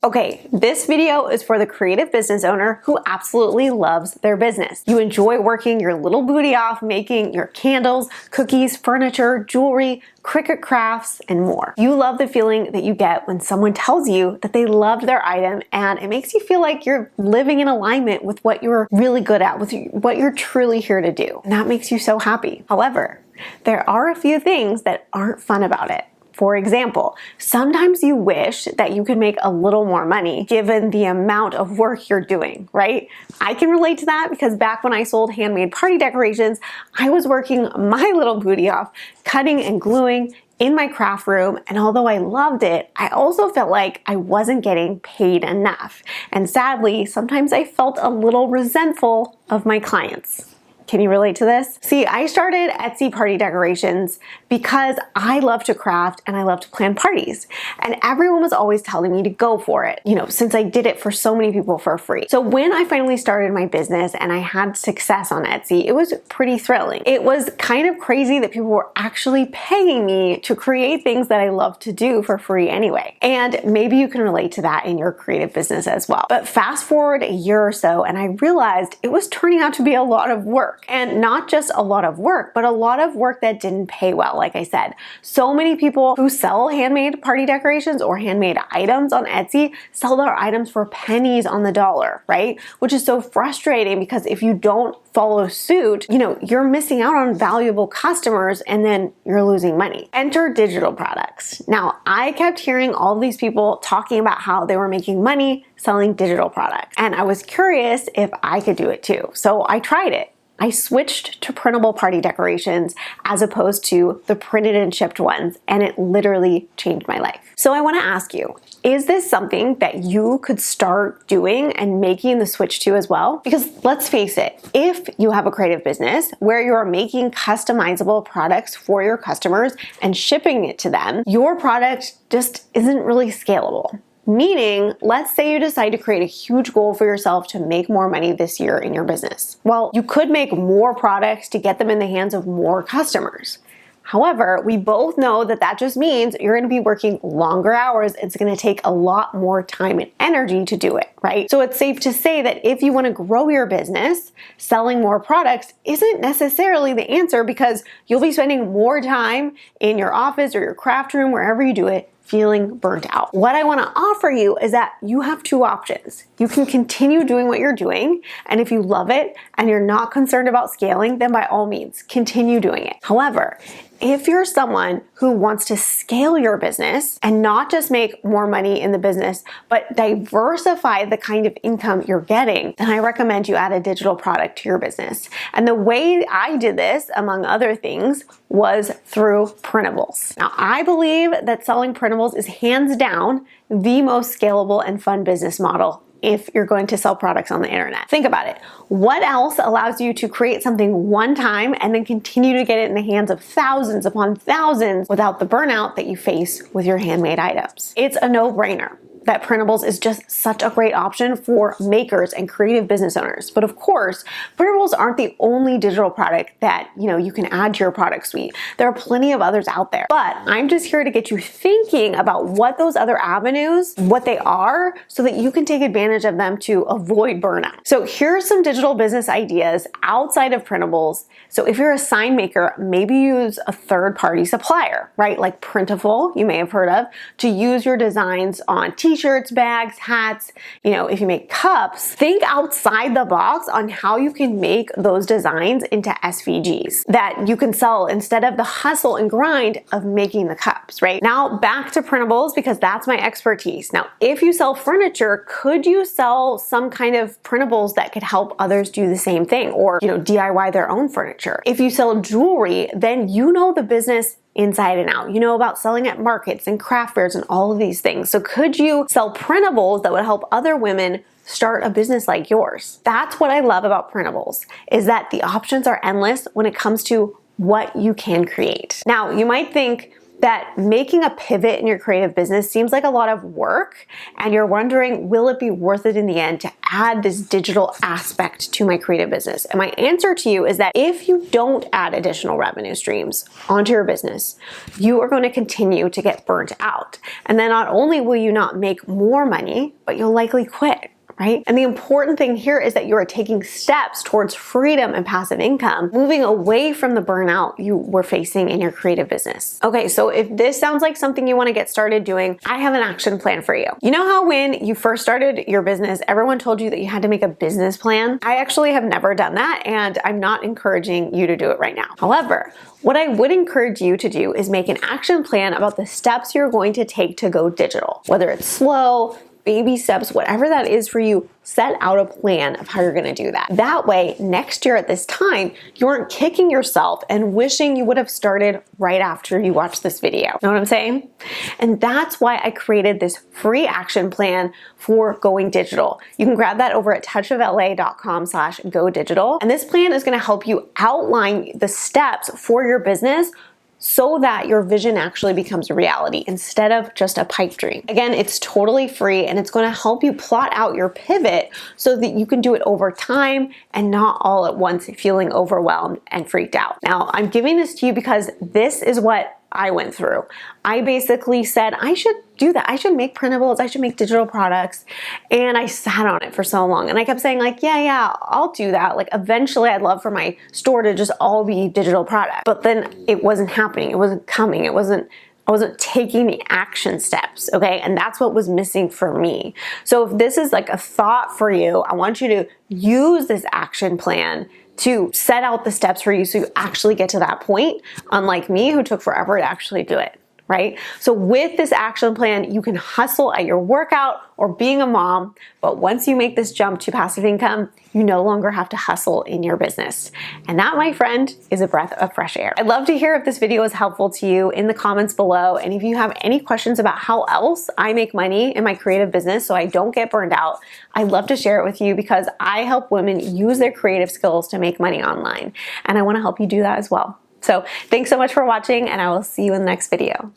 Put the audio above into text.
Okay, this video is for the creative business owner who absolutely loves their business. You enjoy working your little booty off, making your candles, cookies, furniture, jewelry, Cricut crafts, and more. You love the feeling that you get when someone tells you that they loved their item, and it makes you feel like you're living in alignment with what you're really good at, with what you're truly here to do. And that makes you so happy. However, there are a few things that aren't fun about it. For example, sometimes you wish that you could make a little more money given the amount of work you're doing, right? I can relate to that because back when I sold handmade party decorations, I was working my little booty off, cutting and gluing in my craft room, and although I loved it, I also felt like I wasn't getting paid enough. And sadly, sometimes I felt a little resentful of my clients. Can you relate to this? See, I started Etsy party decorations because I love to craft and I love to plan parties. And everyone was always telling me to go for it, since I did it for so many people for free. So when I finally started my business and I had success on Etsy, it was pretty thrilling. It was kind of crazy that people were actually paying me to create things that I love to do for free anyway. And maybe you can relate to that in your creative business as well. But fast forward a year or so and I realized it was turning out to be a lot of work. And not just a lot of work, but a lot of work that didn't pay well, like I said. So many people who sell handmade party decorations or handmade items on Etsy sell their items for pennies on the dollar, right? Which is so frustrating because if you don't follow suit, you're missing out on valuable customers and then you're losing money. Enter digital products. Now, I kept hearing all of these people talking about how they were making money selling digital products. And I was curious if I could do it too. So I tried it. I switched to printable party decorations as opposed to the printed and shipped ones, and it literally changed my life. So I want to ask you, is this something that you could start doing and making the switch to as well? Because let's face it, if you have a creative business where you're making customizable products for your customers and shipping it to them, your product just isn't really scalable. Meaning, let's say you decide to create a huge goal for yourself to make more money this year in your business. Well, you could make more products to get them in the hands of more customers. However, we both know that that just means you're going to be working longer hours. It's going to take a lot more time and energy to do it, right? So it's safe to say that if you want to grow your business, selling more products isn't necessarily the answer because you'll be spending more time in your office or your craft room, wherever you do it, feeling burnt out. What I want to offer you is that you have two options. You can continue doing what you're doing, and if you love it and you're not concerned about scaling, then by all means, continue doing it. However, if you're someone who wants to scale your business and not just make more money in the business, but diversify the kind of income you're getting, then I recommend you add a digital product to your business. And the way I did this, among other things, was through printables. Now, I believe that selling printables is hands down the most scalable and fun business model if you're going to sell products on the internet. Think about it. What else allows you to create something one time and then continue to get it in the hands of thousands upon thousands without the burnout that you face with your handmade items? It's a no-brainer that printables is just such a great option for makers and creative business owners. But of course, printables aren't the only digital product that you can add to your product suite. There are plenty of others out there. But I'm just here to get you thinking about what those other avenues, what they are, so that you can take advantage of them to avoid burnout. So here's some digital business ideas outside of printables. So if you're a sign maker, maybe use a third-party supplier, right? Like Printful, you may have heard of, to use your designs on t-shirts, bags, hats. If you make cups, think outside the box on how you can make those designs into SVGs that you can sell instead of the hustle and grind of making the cups, right? Now back to printables because that's my expertise. Now, if you sell furniture, could you sell some kind of printables that could help others do the same thing or, DIY their own furniture? If you sell jewelry, then you know the business inside and out. You know about selling at markets and craft fairs and all of these things. So could you sell printables that would help other women start a business like yours? That's what I love about printables, is that the options are endless when it comes to what you can create. Now, you might think, that making a pivot in your creative business seems like a lot of work, and you're wondering, will it be worth it in the end to add this digital aspect to my creative business? And my answer to you is that if you don't add additional revenue streams onto your business, you are going to continue to get burnt out. And then not only will you not make more money, but you'll likely quit. Right? And the important thing here is that you are taking steps towards freedom and passive income, moving away from the burnout you were facing in your creative business. Okay, so if this sounds like something you want to get started doing, I have an action plan for you. You know how when you first started your business, everyone told you that you had to make a business plan? I actually have never done that, and I'm not encouraging you to do it right now. However, what I would encourage you to do is make an action plan about the steps you're going to take to go digital. Whether it's slow, baby steps, whatever that is for you, set out a plan of how you're gonna do that. That way, next year at this time, you aren't kicking yourself and wishing you would have started right after you watched this video. Know what I'm saying? And that's why I created this free action plan for going digital. You can grab that over at touchofla.com/go digital. And this plan is gonna help you outline the steps for your business so that your vision actually becomes a reality instead of just a pipe dream. Again, it's totally free, and it's going to help you plot out your pivot so that you can do it over time and not all at once feeling overwhelmed and freaked out. Now, I'm giving this to you because this is what I went through. I basically said, I should do that. I should make printables. I should make digital products. And I sat on it for so long. And I kept saying like, yeah, I'll do that. Like eventually I'd love for my store to just all be digital products. But then it wasn't happening. It wasn't coming. I wasn't taking the action steps, okay? And that's what was missing for me. So if this is like a thought for you, I want you to use this action plan to set out the steps for you so you actually get to that point, unlike me who took forever to actually do it, right? So with this action plan, you can hustle at your workout or being a mom, but once you make this jump to passive income, you no longer have to hustle in your business. And that, my friend, is a breath of fresh air. I'd love to hear if this video is helpful to you in the comments below. And if you have any questions about how else I make money in my creative business so I don't get burned out, I'd love to share it with you because I help women use their creative skills to make money online. And I want to help you do that as well. So thanks so much for watching, and I will see you in the next video.